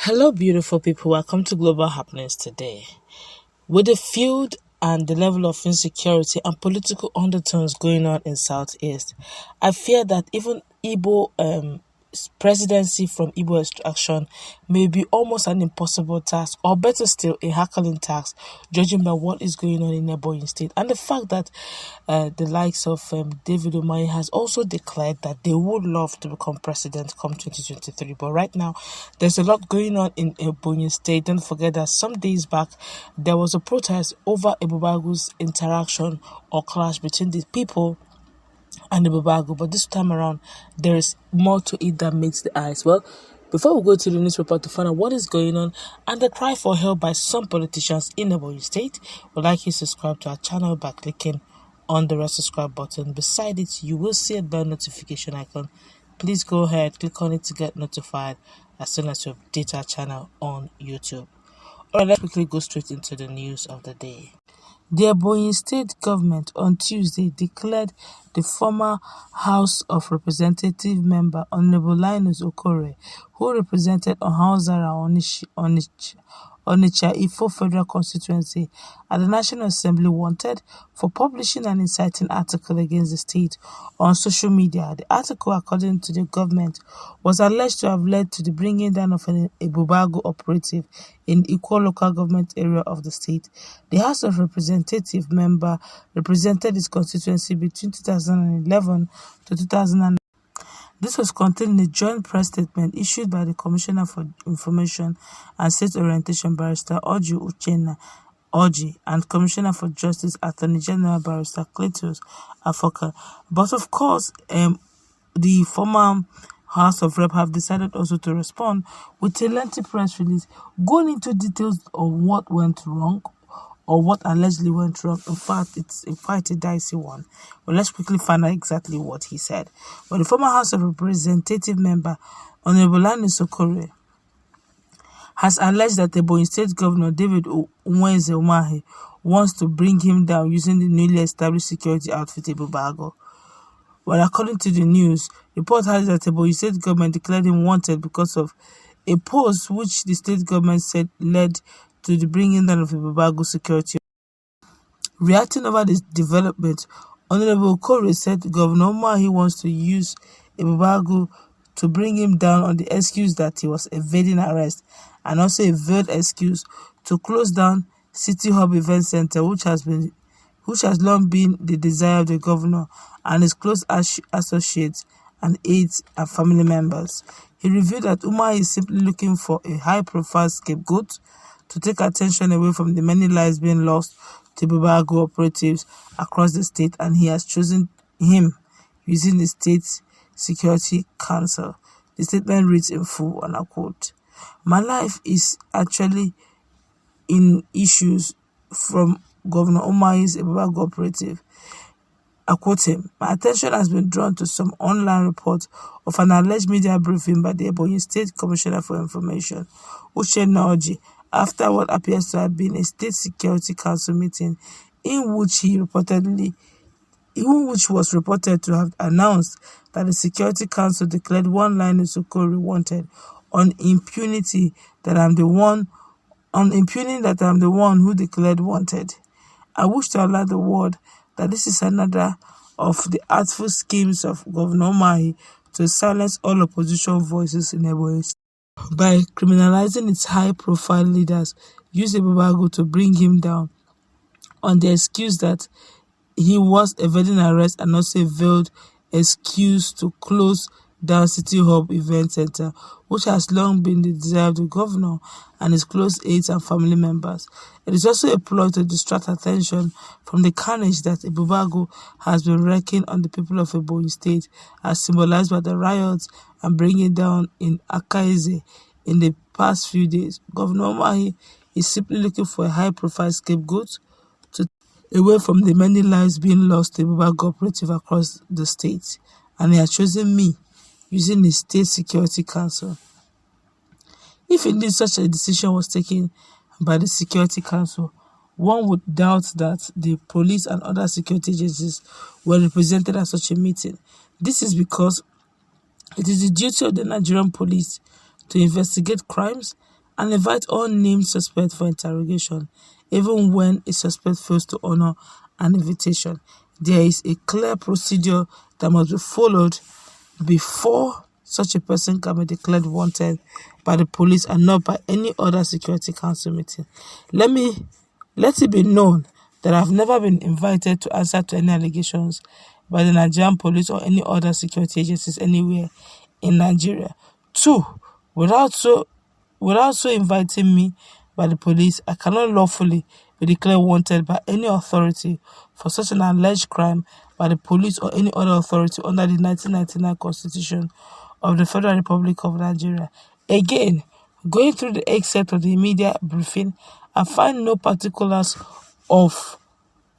Hello, beautiful people. Welcome to Global Happenings today. With the field and the level of insecurity and political undertones going on in Southeast, I fear that even Igbo presidency from Igbo extraction may be almost an impossible task, or better still, a hackling task, judging by what is going on in Ebonyi state and the fact that the likes of David Umahi has also declared that they would love to become president come 2023. But right now, there's a lot going on in Ebonyi state. Don't forget that some days back, there was a protest over Ebubeagu's interaction or clash between the people and Ebubeagu, but this time around there is more to it than meets the eyes. Well, before we go to the newspaper to find out what is going on and the cry for help by some politicians in Ebonyi state, we'd like you to subscribe to our channel by clicking on the red subscribe button. Beside it, you will see a bell notification icon. Please go ahead, click on it to get notified as soon as we update our channel on YouTube. Alright, let's quickly go straight into the news of the day. The Ebonyi state government on Tuesday declared the former House of Representative member Honorable Linus Okorie, who represented Ohauzara Onitsha Ifo Federal Constituency at the National Assembly, wanted for publishing an inciting article against the state on social media. The article, according to the government, was alleged to have led to the bringing down of an Ebubeagu operative in Ikwo local government area of the state. The House of Representative member represented his constituency between 2011 to 2009. This was contained in a joint press statement issued by the Commissioner for Information and State Orientation, Barrister Uchenna Oji, and Commissioner for Justice, Attorney General Barrister Cletus Afoka. But of course, the former House of Rep have decided also to respond with a lengthy press release going into details of what went wrong or what allegedly went wrong. In fact, it's quite a dicey one. Well, let's quickly find out exactly what he said. Well, the former House of Representative member, Honorable Linus Okorie, has alleged that the Ebonyi State Governor David Umahi wants to bring him down using the newly established security outfit Ebubeagu. Well, according to the news, report has that the Ebonyi State Government declared him wanted because of a post which the state government said led to the bringing down of Ebubeagu security. Reacting over this development, Honorable Okorie said Governor Umahi wants to use Ebubeagu to bring him down on the excuse that he was evading arrest, and also a veiled excuse to close down City Hub Event Center, which has long been the desire of the governor and his close associates and aides and family members. He revealed that Umahi is simply looking for a high-profile scapegoat to take attention away from the many lives being lost to Ebubeagu operatives across the state, and he has chosen him using the State Security Council. The statement reads in full, and I quote, "My life is actually in issues from Governor Umahi's Ebubeagu operative." I quote him, "My attention has been drawn to some online reports of an alleged media briefing by the Ebonyi State Commissioner for Information, Uchenna Oji, after what appears to have been a State Security Council meeting in which which was reported to have announced that the Security Council declared one Linus Okorie wanted on impugning that I'm the one who declared wanted. I wish to allow the world that this is another of the artful schemes of Governor Umahi to silence all opposition voices in Ebonyi by criminalizing its high-profile leaders, use Ebubeagu to bring him down on the excuse that he was evading arrest, and also a veiled excuse to close down City Hub Event Center, which has long been the desire of the governor and his close aides and family members. It is also a ploy to distract attention from the carnage that Ebubeagu has been wreaking on the people of Ebonyi State, as symbolized by the riots and bringing down in Akaeze in the past few days. Governor Umahi is simply looking for a high-profile scapegoat to away from the many lives being lost to Ebubeagu operative across the state, and he has chosen me using the State Security Council. If indeed such a decision was taken by the Security Council, one would doubt that the police and other security agencies were represented at such a meeting. This is because it is the duty of the Nigerian police to investigate crimes and invite all named suspects for interrogation, even when a suspect fails to honor an invitation. There is a clear procedure that must be followed before such a person can be declared wanted by the police and not by any other Security Council meeting. Let it be known that I've never been invited to answer to any allegations by the Nigerian police or any other security agencies anywhere in Nigeria. 2. Without so inviting me by the police, I cannot lawfully be declared wanted by any authority for such an alleged crime by the police or any other authority under the 1999 Constitution of the Federal Republic of Nigeria. Again, going through the excerpt of the media briefing, I find no particulars of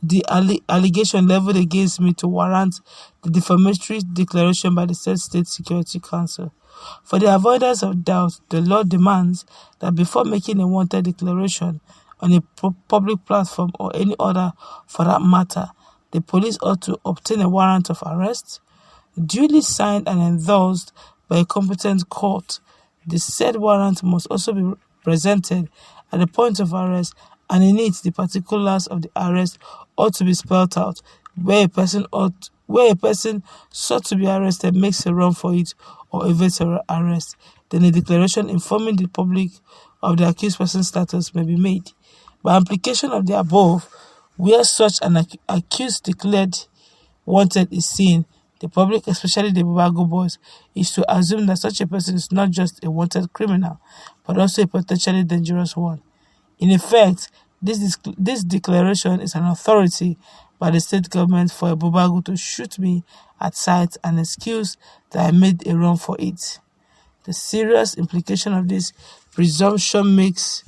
the allegation leveled against me to warrant the defamatory declaration by the said State Security Council. For the avoidance of doubt, the law demands that before making a wanted declaration on a public platform or any other for that matter, the police ought to obtain a warrant of arrest, duly signed and endorsed by a competent court. The said warrant must also be presented at the point of arrest, and in it the particulars of the arrest ought to be spelled out. Where a person sought to be arrested makes a run for it or evades arrest, then a declaration informing the public of the accused person's status may be made. By implication of the above, where such an accused declared wanted is seen, the public, especially the Ebubeagu boys, is to assume that such a person is not just a wanted criminal, but also a potentially dangerous one. In effect, this declaration is an authority by the state government for Ebubeagu to shoot me at sight and excuse that I made a run for it. The serious implication of this presumption makes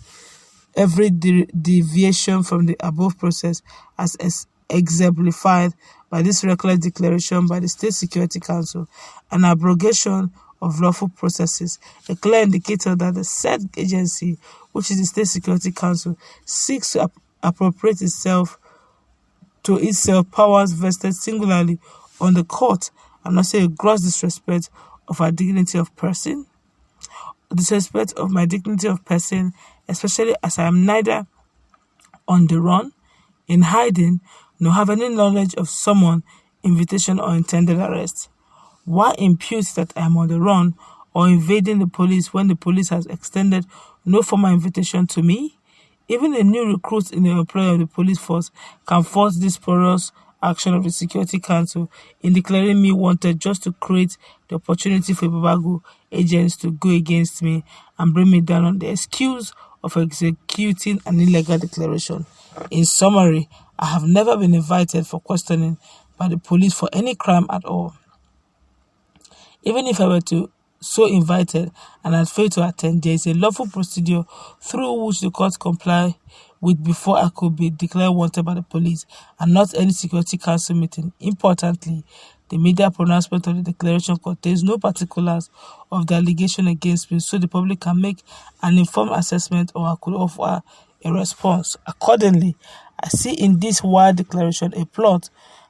every deviation from the above process as exemplified by this reckless declaration by the State Security Council, an abrogation of lawful processes, a clear indicator that the said agency, which is the State Security Council, seeks to appropriate itself powers vested singularly on the court, and not say a gross disrespect of our dignity of person, disrespect of my dignity of person, especially as I am neither on the run, in hiding, nor have any knowledge of someone, invitation or intended arrest. Why impute that I am on the run or invading the police when the police has extended no formal invitation to me? Even a new recruit in the employ of the police force can force this porous action of the Security Council in declaring me wanted just to create the opportunity for Ebubeagu agents to go against me and bring me down on the excuse of executing an illegal declaration. In summary, I have never been invited for questioning by the police for any crime at all. Even if I were to so invited and had failed to attend, there is a lawful procedure through which the court comply with before I could be declared wanted by the police, and not any Security Council meeting. Importantly, the media pronouncement of the declaration contains no particulars of the allegation against me, so the public can make an informed assessment or I could offer a response. Accordingly, I see in this wild declaration a plot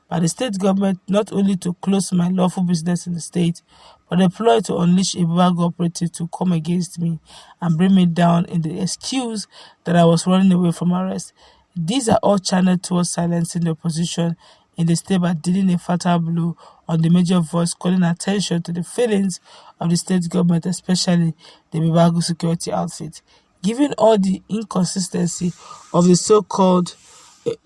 by the state government not only to close my lawful business in the state, but a ploy to unleash Ebubeagu operatives to come against me and bring me down in the excuse that I was running away from arrest. These are all channeled towards silencing the opposition in the state by dealing a fatal blow on the major voice, calling attention to the failings of the state government, especially the Ebubeagu security outfit. Given all the inconsistency of the so-called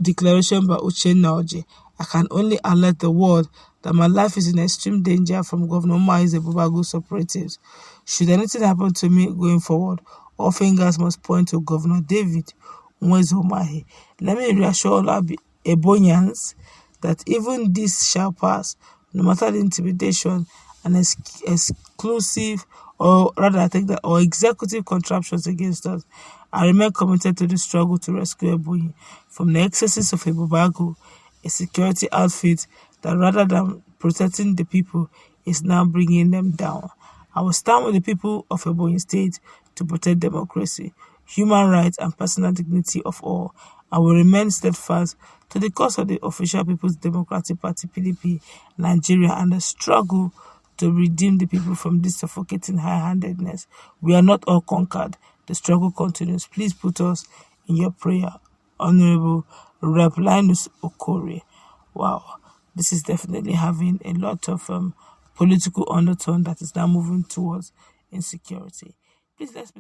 declaration by Uche, I can only alert the world that my life is in extreme danger from Governor Umai's Ebubeagu's operatives. Should anything happen to me going forward, all fingers must point to Governor David Umahi. Let me reassure all our Ebonyans that even this shall pass, no matter the intimidation and exclusive, or rather I think that, or executive contraptions against us. I remain committed to the struggle to rescue Ebonyi from the excesses of Ebubeagu, a security outfit that rather than protecting the people is now bringing them down. I will stand with the people of Ebonyi State to protect democracy, human rights and personal dignity of all. I will remain steadfast to the cause of the official People's Democratic Party PDP Nigeria and the struggle to redeem the people from this suffocating high-handedness. We are not all conquered. The struggle continues. Please put us in your prayer. Honorable Rep. Linus Okorie. Wow, this is definitely having a lot of political undertone that is now moving towards insecurity. Please let's